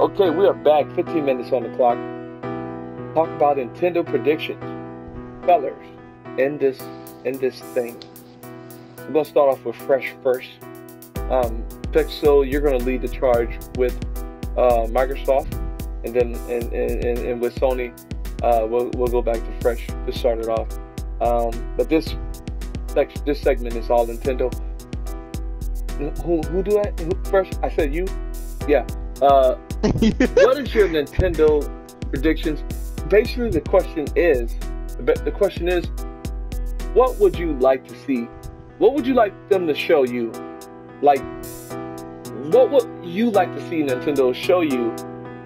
Okay, we are back. 15 minutes on the clock. Talk about Nintendo predictions, fellas. In this thing, we're gonna start off with Fresh first. Pixel, you're gonna lead the charge with Microsoft, and then and with Sony, we'll go back to Fresh to start it off. But this segment is all Nintendo. Who do I? Fresh? I said you. Yeah. What is your Nintendo predictions? Basically, the question is, what would you like to see? What would you like them to show you? Like, what would you like to see Nintendo show you?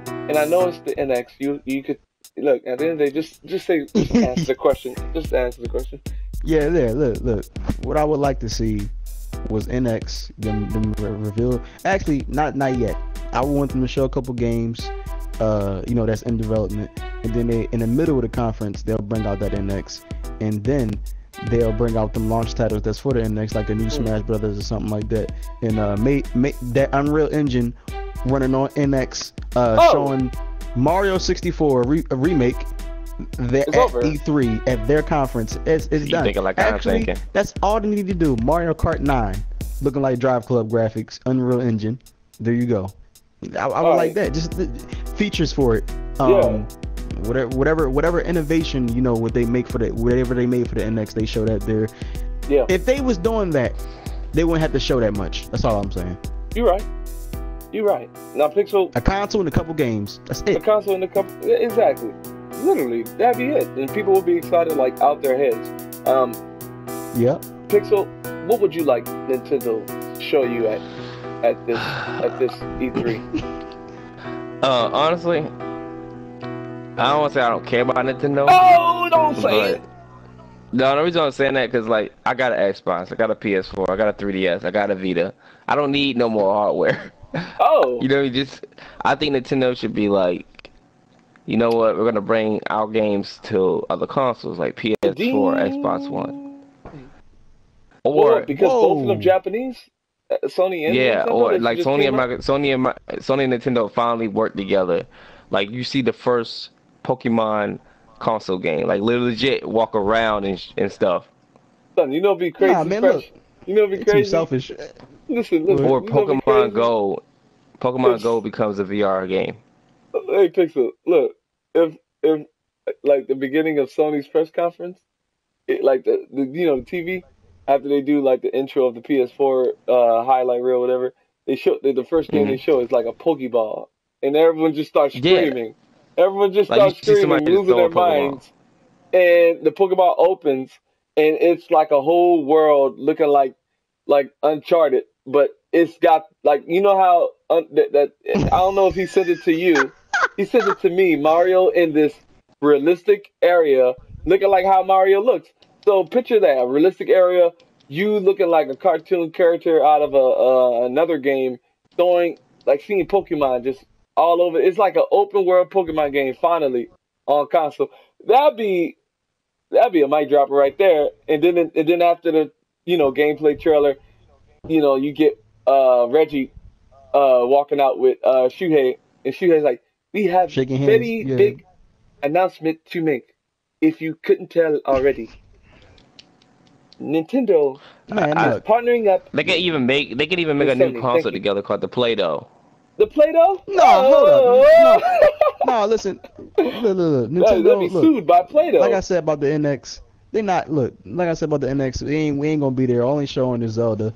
And I know it's the NX. You could look at the end of the day. Just answer the question. Just answer the question. Yeah, look. What I would like to see was NX them reveal. Actually, not yet. I want them to show a couple games, that's in development, and then in the middle of the conference they'll bring out that NX, and then they'll bring out them launch titles that's for the NX, like a new Smash Brothers or something like that, and make that Unreal Engine running on NX, showing Mario 64 a remake. At E3 at their conference, it's done. Like actually, that's all they need to do. Mario Kart 9, looking like Drive Club graphics, Unreal Engine. There you go. I would like that. Just the features for it. Whatever innovation, what they make for whatever they made for the NX, they show that there. Yeah. If they was doing that, they wouldn't have to show that much. That's all I'm saying. You're right. Now, Pixel. A console and a couple games. That's it. A console and a couple. Exactly. Literally, that'd be it, and people would be excited like out their heads. Yeah. Pixel, what would you like Nintendo to show you at this E3? Honestly, I don't want to say I don't care about Nintendo. Oh, don't say it. No, the reason I'm saying that because like I got an Xbox, I got a PS4, I got a 3DS, I got a Vita. I don't need no more hardware. Oh. I think Nintendo should be like, you know what? We're gonna bring our games to other consoles like PS4, Xbox One. Or because both of them Japanese, Sony and Nintendo, or like Sony and Nintendo finally worked together. Like you see the first Pokemon console game, like legit walk around and stuff. Son, it'd be crazy. Nah, man, look, it'd be crazy. Too selfish. Listen. Or Pokemon Go. Pokemon Go becomes a VR game. Hey Pixel, look, if like the beginning of Sony's press conference, like the TV, after they do like the intro of the PS4 highlight reel, whatever, they show the first game they show is like a Pokeball, and everyone just starts screaming. Yeah. Everyone just starts screaming, losing their minds, and the Pokeball opens, and it's like a whole world looking like Uncharted, but it's got like how that I don't know if he sent it to you. He sent it to me, Mario in this realistic area, looking like how Mario looks. So picture that, a realistic area, you looking like a cartoon character out of another game, seeing Pokemon just all over. It's like an open world Pokemon game finally on console. That'd be a mic dropper right there. And then after the gameplay trailer, you get Reggie walking out with Shuhei, and Shuhei's like, we have very big announcement to make. If you couldn't tell already, Nintendo is partnering up. They can even make a new console together called the Play-Doh. The Play-Doh? No, hold up. No, listen. Look. Nintendo be sued by Play-Doh. Like I said about the NX, they not look. Like I said about the NX, we ain't gonna be there. Only showing is Zelda.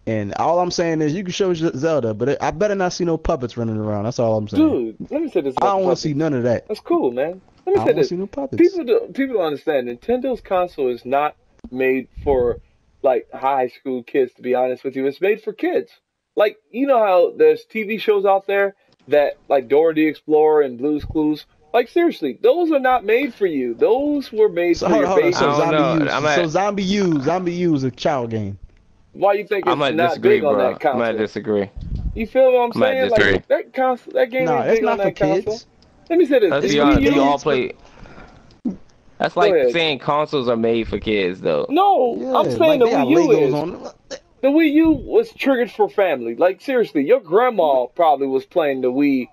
And all I'm saying is you can show Zelda, but I better not see no puppets running around. That's all I'm saying. Dude, let me say this. I don't want to see none of that. That's cool, man. Let me say this. See no puppets. People don't understand. Nintendo's console is not made for like high school kids. To be honest with you, it's made for kids. Like how there's TV shows out there that like Dora the Explorer and Blue's Clues. Like seriously, those are not made for you. Those were made for your baby. So Zombie U is a child game. Why you think it's not big on that console? I might disagree. You feel what I'm saying? Like that game ain't big on that console. Let me say this. Let's be honest, you all play. That's like saying consoles are made for kids, though. No, I'm saying the Wii U is. The Wii U was triggered for family. Like seriously, your grandma probably was playing the Wii,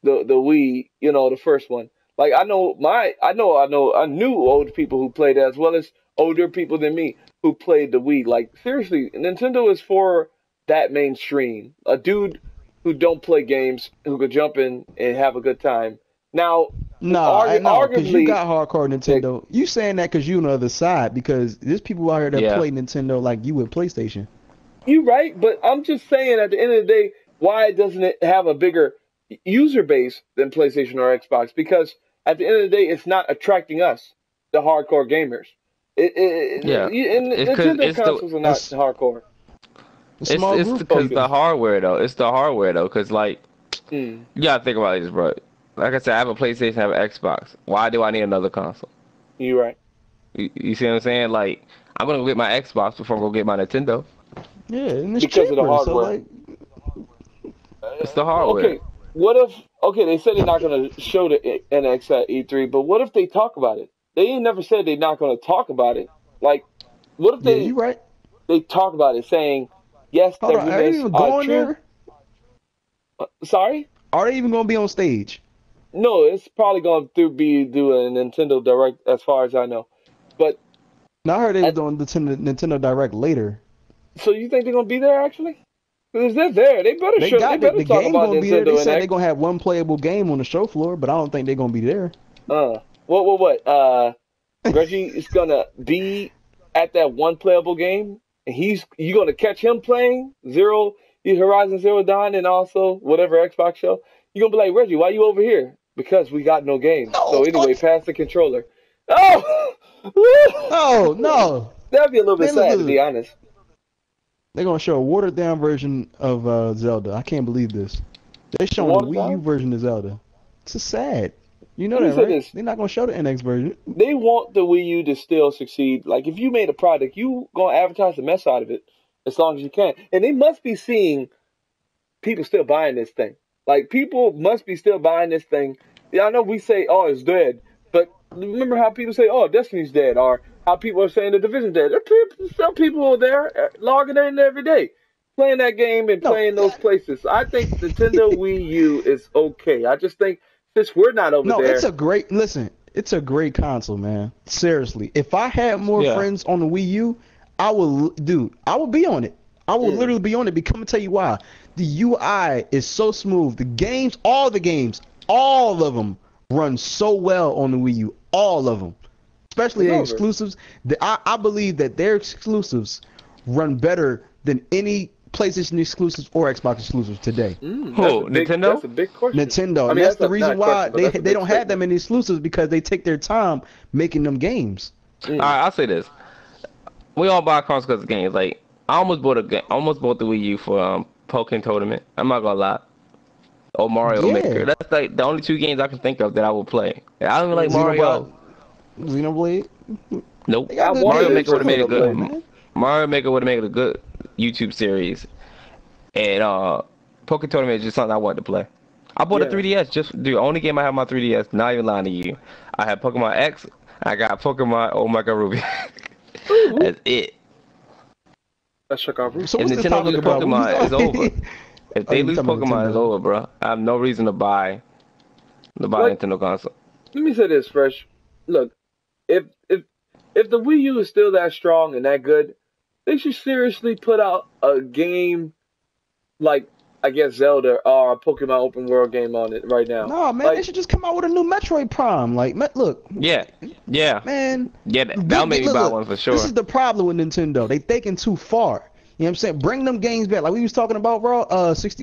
the Wii, the first one. Like I knew old people who played it as well as older people than me who played the Wii. Like seriously, Nintendo is for that mainstream. A dude who don't play games who could jump in and have a good time. Now, No, because you arguably, got hardcore Nintendo. You saying that because you on the other side, because there's people out here that play Nintendo like you with PlayStation. you right, but I'm just saying at the end of the day, why doesn't it have a bigger user base than PlayStation or Xbox? Because at the end of the day, it's not attracting us, the hardcore gamers. And Nintendo consoles are not hardcore. It's because the hardware though. It's the hardware though, because like you gotta think about this, bro. Like I said, I have a PlayStation, I have an Xbox. Why do I need another console? You right. You see what I'm saying? Like I'm gonna go get my Xbox before I go get my Nintendo. Yeah, and it's because cheaper, of the hardware. So like, it's the hardware. Okay, what if? Okay, they said they're not gonna show the NX at E3, but what if they talk about it? They ain't never said they're not gonna talk about it. Like, what if they? Yeah, you right. They talk about it, saying yes, Hold the on, are they remakes even are going true. there? Sorry? Are they even gonna be on stage? No, it's probably going to be doing a Nintendo Direct, as far as I know. But No, I heard they were doing the Nintendo Direct later. so you think they're gonna be there actually? Because they're there, they better They show. got They better the talk game about gonna be there. Nintendo They said and they're gonna have one playable game on the show floor, but I don't think they're gonna be there. What? Reggie is gonna be at that one playable game, and you gonna catch him playing Horizon Zero Dawn, and also whatever Xbox show. You gonna be like, Reggie, why you over here? Because we got no game. No, So anyway, pass the controller. Oh, Oh no, that'd be a little bit Man, sad look. to be honest. they're gonna show a watered down version of Zelda. I can't believe this. They're showing the Watered Wii U down? version of Zelda. It's just sad. You know Let me that, say right? this. They're not gonna show the NX version. They want the Wii U to still succeed. Like if you made a product, you gonna advertise the mess out of it as long as you can. And they must be seeing people still buying this thing. Like people must be still buying this thing. Yeah, I know we say, "Oh, it's dead," but remember how people say, "Oh, Destiny's dead," or how people are saying the Division's dead. Some people are there logging in every day, playing that game and playing those places. I think Nintendo Wii U is okay. I just think since we're not over No, there, it's a great It's a great console, man. Seriously, if I had more friends on the Wii U, I would be on it. I will literally be on it. Because I'm gonna tell you why. The UI is so smooth. The games, all of them run so well on the Wii U. All of them, especially the exclusives. I believe that their exclusives run better than any PlayStation exclusives or Xbox exclusives today. Nintendo? That's a big question. Nintendo. And that's the reason why they don't have that many exclusives, because they take their time making them games. All right, I'll say this: we all buy consoles because of games. Like I almost bought the Wii U for Pokken Tournament. I'm not gonna lie. Or Mario Maker. That's like the only two games I can think of that I will play. I don't even like Mario. Xenoblade? Nope. Mario Maker would have made a good. Mario Maker would have made a good YouTube series. And Pokken Tournament is just something I wanted to play. I bought a 3DS. Just the only game I have on my 3DS. Not even lying to you. I have Pokemon X. I got Pokemon Omega Ruby. That's it. Let's check out. So if Nintendo loses Pokemon, it's over. If they lose Pokemon, it's over, bro. I have no reason to buy Nintendo console. Let me say this, Fresh. Look, if the Wii U is still that strong and that good, they should seriously put out a game like, I guess, Zelda or a Pokemon open world game on it right now. No, man, they should just come out with a new Metroid Prime. Like, look. Yeah. Man. Yeah, that'll make me buy one for sure. This is the problem with Nintendo. They thinking too far. You know what I'm saying? Bring them games back. Like we was talking about,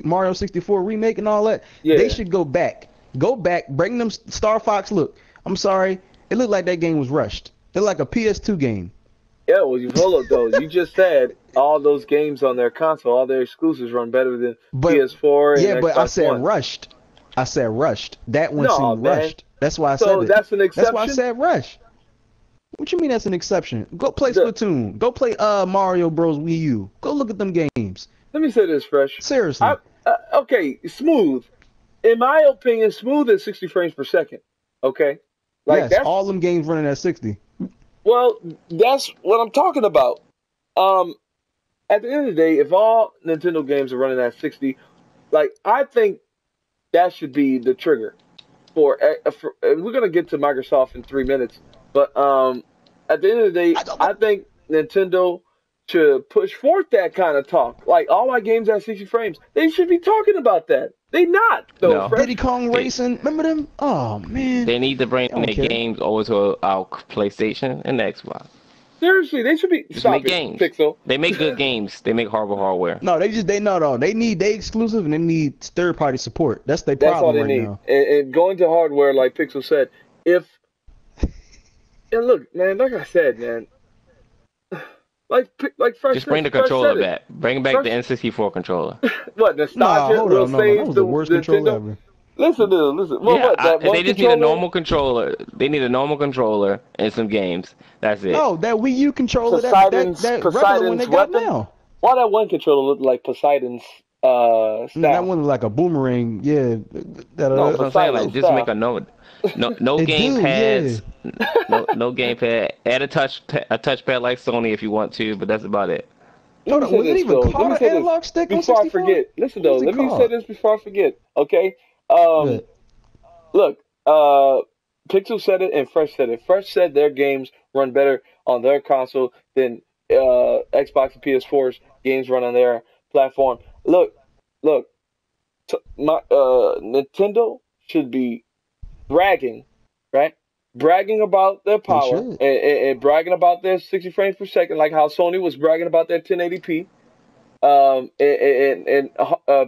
Mario 64 remake and all that. Yeah. They should go back. Go back. Bring them Star Fox. Look, I'm sorry. It looked like that game was rushed. It looked like a PS2 game. Yeah, well, hold up, though. You just said all those games on their console, all their exclusives run better than PS4 and Xbox but I said One. rushed. I said rushed. That one seemed rushed. That's why I said it. So that's an exception? That's why I said rushed. What you mean that's an exception? Go play Splatoon. Go play Mario Bros. Wii U. Go look at them games. Let me say this, Fresh. Seriously. Okay, smooth. In my opinion, smooth is 60 frames per second. Okay? Like yes, all them games running at 60. Well, that's what I'm talking about. at the end of the day, if all Nintendo games are running at 60, like I think that should be the trigger for we're gonna get to Microsoft in 3 minutes, but at the end of the day, I think Nintendo should push forth that kind of talk. Like all my games at 60 frames, they should be talking about that. They not though. No. Diddy Kong Racing, remember them? Oh man. They need to bring their games over to our PlayStation and Xbox. Seriously, they should be just make games. Pixel. They make good games. They make horrible hardware. No, they need they exclusive and they need third party support. That's their problem. That's all they need. Now. And going to hardware, like Pixel said, and look, man, like I said, man, like first. Just bring the controller back. Bring back the N64 controller. What nostalgia? Hold on, that was the worst controller ever. Listen. Well, yeah, they just need a normal controller. They need a normal controller and some games. That's it. No, that Wii U controller, that regular one they got now. Why that one controller looked like Poseidon's staff? That one looked like a boomerang. Yeah. No, that's what I'm saying. Like, just make a note. No gamepads. Yeah. No gamepad. Add a touchpad like Sony if you want to, but that's about it. Let me say this, though. Let me say this before I forget. Listen, though. Let me say this before I forget. Okay. Look, Pixel said it and Fresh said it. Fresh said their games run better on their console than Xbox and PS4's games run on their platform. Look, Nintendo should be bragging, right? Bragging about their power and bragging about their 60 frames per second, like how Sony was bragging about their 1080p. And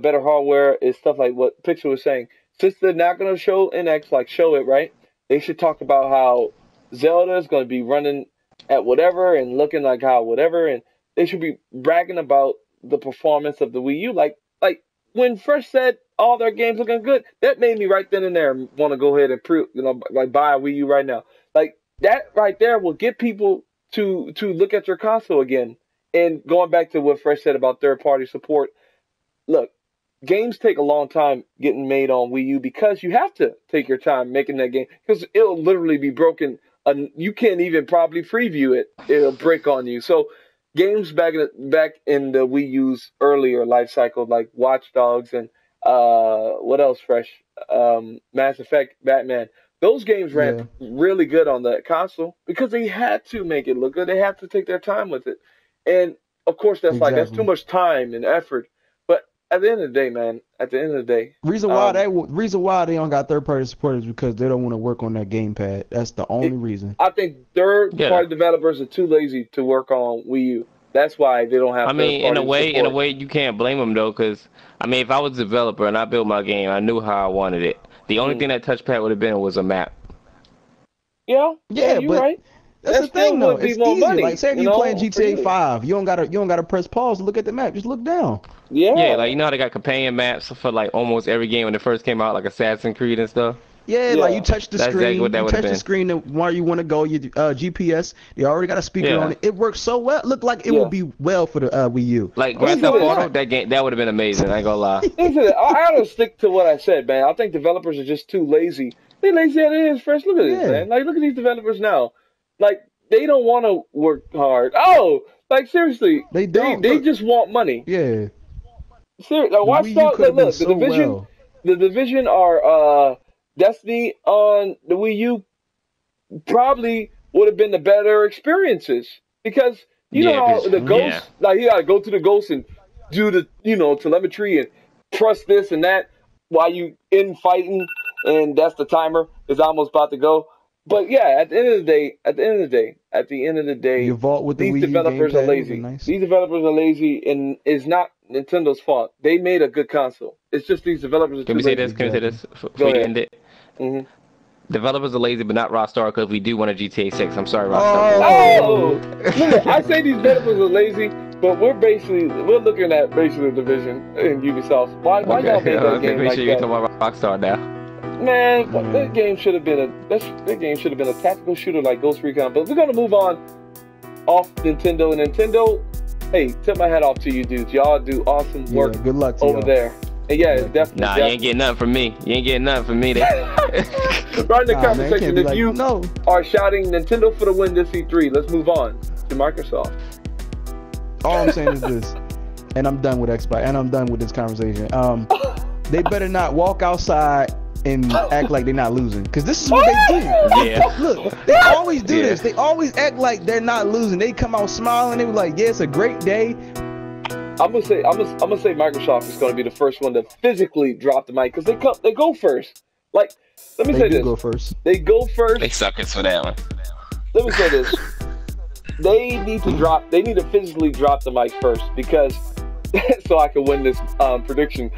better hardware is stuff like what Pixel was saying. Since they're not going to show NX, like show it, right? They should talk about how Zelda is going to be running at whatever and looking like how whatever, and they should be bragging about the performance of the Wii U. Like when Fresh said all their games looking good, that made me right then and there want to go ahead and buy a Wii U right now. Like that right there will get people to look at your console again. And going back to what Fresh said about third-party support, look, games take a long time getting made on Wii U because you have to take your time making that game because it'll literally be broken. You can't even probably preview it. It'll break on you. So games back in the Wii U's earlier life cycle, like Watch Dogs and what else, Fresh? Mass Effect, Batman. Those games ran really good on the console because they had to make it look good. They had to take their time with it. And of course, that's that's too much time and effort. But at the end of the day, man, reason why they don't got third party support is because they don't want to work on that gamepad. That's the only reason. I think third party developers are too lazy to work on Wii U. That's why they don't have. I mean, in a way, you can't blame them though, because I mean, if I was a developer and I built my game, I knew how I wanted it. The only thing that touchpad would have been was a map. Yeah, you're right. That's the thing, though. It's easy. Money, like, say if you playing GTA 5, you don't gotta press pause to look at the map. Just look down. Yeah, like you know how they got companion maps for like almost every game when it first came out, like Assassin's Creed and stuff. Yeah, like you touch the screen. You touch the screen where you want to go. Your GPS. They already got a speaker on it. It works so well. It looked like it would be well for the Wii U. Like Grand Theft Auto, that would have been amazing. I ain't gonna lie. Listen, I gotta stick to what I said, man. I think developers are just too lazy. They lazy as it is, Fresh. Look at this, man. Like look at these developers now. Like. They don't want to work hard. Oh, like seriously, they don't. They just want money. Yeah. Seriously, like, watch out. Look, the division are Destiny on the Wii U. Probably would have been the better experiences because you know how the Ghost, like you gotta go to the Ghost and do the telemetry and trust this and that while you in fighting, and that's the timer is almost about to go. But yeah, at the end of the day, you vault with the these developers are lazy. Nice. These developers are lazy, and it's not Nintendo's fault. They made a good console. It's just these developers are too lazy. Can we say this before we end it? Mm-hmm. Developers are lazy, but not Rockstar, because we do want a GTA 6. I'm sorry, Rockstar. Look, I say these developers are lazy, but we're looking at the division in Ubisoft. Why y'all make that game like that? You're talking about Rockstar now. Man, that game should have been a tactical shooter like Ghost Recon. But we're gonna move on off Nintendo. And Nintendo, hey, tip my hat off to you dudes. Y'all do awesome work. Good luck to over there. And definitely. Nah, you ain't getting nothing from me. You ain't getting nothing from me. Right in the comment section, if you are shouting Nintendo for the win this E3, let's move on to Microsoft. All I'm saying is this, and I'm done with Xbox, and I'm done with this conversation. They better not walk outside and act like they're not losing, because this is what they do. Yeah. Look, they always do this. They always act like they're not losing. They come out smiling. They were like, "Yeah, it's a great day." I'm gonna say Microsoft is gonna be the first one to physically drop the mic because they go first. Like, let me say this. They go first. They go first. They suckers for that one. Let me say this. They need to physically drop the mic first, because so I can win this prediction.